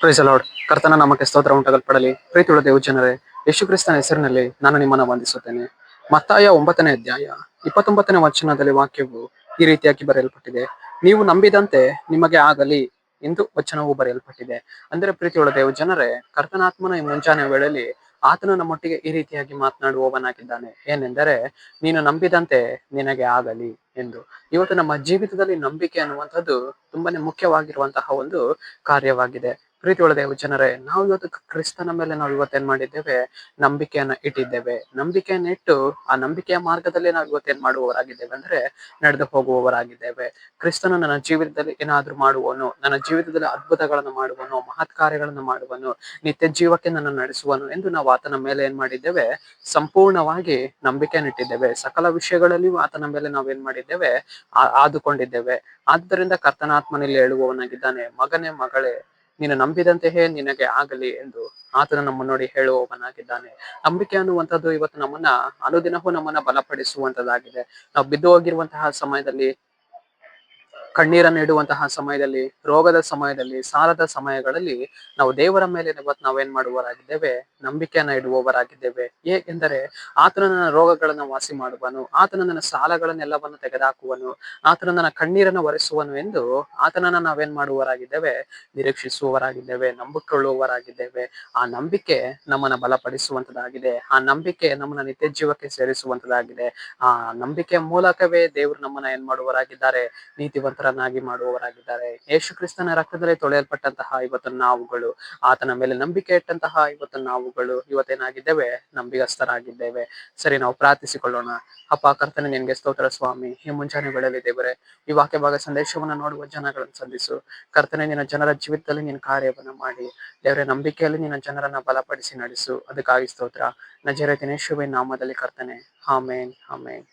Price lord. ಕರ್ತನ ನಾಮಕ್ಕೆ ಸ್ತೋತ್ರ ಉಂಟಾಗಲ್ಪಡಲಿ. ಪ್ರೀತಿಯುಳ್ಳ ದೇವ ಜನರೇ, ಯೇಸು ಕ್ರಿಸ್ತನ ಹೆಸರಿನಲ್ಲಿ ನಾನು ನಿಮ್ಮನ್ನು ವಂದಿಸುತ್ತೇನೆ. ಮತ್ತಾಯ 9ನೇ ಅಧ್ಯಾಯ 29ನೇ ವಚನದಲ್ಲಿ ವಾಕ್ಯವು ಈ ರೀತಿಯಾಗಿ ಬರೆಯಲ್ಪಟ್ಟಿದೆ. ನೀವು ನಂಬಿದಂತೆ ನಿಮಗೆ ಆಗಲಿ ಎಂದು ವಚನವು ಬರೆಯಲ್ಪಟ್ಟಿದೆ. ಅಂದರೆ ಪ್ರೀತಿಯುಳ್ಳ ದೇವ ಜನರೇ, ಕರ್ತನಾತ್ಮನ ಈ ಮುಂಜಾನೆ ವೇಳೆಯಲ್ಲಿ ಆತನು ನಮ್ಮೊಟ್ಟಿಗೆ ಈ ರೀತಿಯಾಗಿ ಮಾತನಾಡುವವನಾಗಿದ್ದಾನೆ. ಏನೆಂದರೆ, ನೀನು ನಂಬಿದಂತೆ ನಿನಗೆ ಆಗಲಿ ಎಂದು. ಇವತ್ತು ನಮ್ಮ ಜೀವಿತದಲ್ಲಿ ನಂಬಿಕೆ ಅನ್ನುವಂಥದ್ದು ತುಂಬಾನೇ ಮುಖ್ಯವಾಗಿರುವಂತಹ ಒಂದು ಕಾರ್ಯವಾಗಿದೆ. ಪ್ರೀತಿಯೊಳ್ಳ ದೇವ ಜನರೇ, ನಾವು ಇವತ್ತು ಕ್ರಿಸ್ತನ ಮೇಲೆ ನಾವು ಇವತ್ತೇನ್ ಮಾಡಿದ್ದೇವೆ, ನಂಬಿಕೆಯನ್ನ ಇಟ್ಟಿದ್ದೇವೆ. ನಂಬಿಕೆಯನ್ನ ಇಟ್ಟು ಆ ನಂಬಿಕೆಯ ಮಾರ್ಗದಲ್ಲಿ ನಾವು ಇವತ್ತೇನ್ ಮಾಡುವವರಾಗಿದ್ದೇವೆ ಅಂದ್ರೆ ನಡೆದು ಹೋಗುವವರಾಗಿದ್ದೇವೆ. ಕ್ರಿಸ್ತನು ನನ್ನ ಜೀವಿತದಲ್ಲಿ ಏನಾದ್ರೂ ಮಾಡುವನು, ನನ್ನ ಜೀವಿತದಲ್ಲಿ ಅದ್ಭುತಗಳನ್ನು ಮಾಡುವನು, ಮಹತ್ ಕಾರ್ಯಗಳನ್ನು ಮಾಡುವನು, ನಿತ್ಯ ಜೀವಕ್ಕೆ ನನ್ನ ನಡೆಸುವನು ಎಂದು ನಾವು ಆತನ ಮೇಲೆ ಏನ್ ಮಾಡಿದ್ದೇವೆ, ಸಂಪೂರ್ಣವಾಗಿ ನಂಬಿಕೆಯನ್ನು ಇಟ್ಟಿದ್ದೇವೆ. ಸಕಲ ವಿಷಯಗಳಲ್ಲಿಯೂ ಆತನ ಮೇಲೆ ನಾವೇನ್ ಮಾಡಿದ್ದೇವೆ, ಆದುಕೊಂಡಿದ್ದೇವೆ. ಆದ್ದರಿಂದ ಕರ್ತನಾತ್ಮನಲ್ಲಿ ಹೇಳುವವನಾಗಿದ್ದಾನೆ, ಮಗನೇ ಮಗಳೇ, ನೀನು ನಂಬಿದಂತೆಯೇ ನಿನಗೆ ಆಗಲಿ ಎಂದು ಆತನು ನಮ್ಮ ನೋಡಿ ಹೇಳುವವನಾಗಿದ್ದಾನೆ. ನಂಬಿಕೆ ಅನ್ನುವಂಥದ್ದು ಇವತ್ತು ನಮ್ಮನ್ನ ಅನುದಿನವೂ ನಮ್ಮನ್ನ ಬಲಪಡಿಸುವಂತದ್ದಾಗಿದೆ. ನಾವು ಬಿದ್ದು ಹೋಗಿರುವಂತಹ ಸಮಯದಲ್ಲಿ, ಕಣ್ಣೀರನ್ನು ಇಡುವಂತಹ ಸಮಯದಲ್ಲಿ, ರೋಗದ ಸಮಯದಲ್ಲಿ, ಸಾಲದ ಸಮಯಗಳಲ್ಲಿ ನಾವು ದೇವರ ಮೇಲೆ ಇವತ್ತು ನಾವೇನ್ ಮಾಡುವವರಾಗಿದ್ದೇವೆ, ನಂಬಿಕೆಯನ್ನ ಇಡುವವರಾಗಿದ್ದೇವೆ. ಏಕೆಂದರೆ ಆತನು ನನ್ನ ರೋಗಗಳನ್ನ ವಾಸಿ ಮಾಡುವನು, ಆತನು ನನ್ನ ಸಾಲಗಳನ್ನೆಲ್ಲವನ್ನು ತೆಗೆದುಹಾಕುವನು, ಆತನು ನನ್ನ ಕಣ್ಣೀರನ್ನು ಒರೆಸುವನು ಎಂದು ಆತನನ್ನ ನಾವೇನ್ ಮಾಡುವವರಾಗಿದ್ದೇವೆ, ನಿರೀಕ್ಷಿಸುವವರಾಗಿದ್ದೇವೆ, ನಂಬಿಕೊಳ್ಳುವವರಾಗಿದ್ದೇವೆ. ಆ ನಂಬಿಕೆ ನಮ್ಮನ್ನ ಬಲಪಡಿಸುವಂತದ್ದಾಗಿದೆ. ಆ ನಂಬಿಕೆ ನಮ್ಮನ್ನ ನಿತ್ಯ ಜೀವಕ್ಕೆ ಸೇರಿಸುವಂತದ್ದಾಗಿದೆ. ಆ ನಂಬಿಕೆಯ ಮೂಲಕವೇ ದೇವರು ನಮ್ಮನ್ನ ಏನ್ ಮಾಡುವವರಾಗಿದ್ದಾರೆ, ನೀತಿವಂತರನ್ನಾಗಿ ಮಾಡುವವರಾಗಿದ್ದಾರೆ. ಯೇಸು ಕ್ರಿಸ್ತನ ರಕ್ತದಲ್ಲಿ ತೊಳೆಯಲ್ಪಟ್ಟಂತಹ ಇವತ್ತು ನಾವುಗಳು, ಆತನ ಮೇಲೆ ನಂಬಿಕೆ ಇಟ್ಟಂತಹ ಇವತ್ತು ನಾವುಗಳು ಇವತ್ತೇನಾಗಿದ್ದೇವೆ, ನಂಬಿಗಸ್ತರಾಗಿದ್ದೇವೆ. ಸರಿ, ನಾವು ಪ್ರಾರ್ಥಿಸಿಕೊಳ್ಳೋಣ. ಅಪ್ಪ ಕರ್ತನೆ, ನಿನ್ಗೆ ಸ್ತೋತ್ರ ಸ್ವಾಮಿ. ಈ ಮುಂಜಾನೆ ವೇಳೆಯಲ್ಲಿ ದೇವರೇ, ಈ ವಾಕ್ಯ ಭಾಗ ಸಂದೇಶವನ್ನು ನೋಡುವ ಜನಗಳನ್ನು ಸಂಧಿಸು. ಕರ್ತನೆ, ನಿನ್ನ ಜನರ ಜೀವಿತದಲ್ಲಿ ನಿನ್ನ ಕಾರ್ಯವನ್ನ ಮಾಡಿ ದೇವರೇ, ನಂಬಿಕೆಯಲ್ಲಿ ನಿನ್ನ ಜನರನ್ನ ಬಲಪಡಿಸಿ ನಡೆಸು. ಅದಕ್ಕಾಗಿ ಸ್ತೋತ್ರ. ನಜರೇತಿನ ಯೇಸುವಿನ ನಾಮದಲ್ಲಿ ಕರ್ತನೆ, ಆಮೇನ್, ಆಮೇನ್.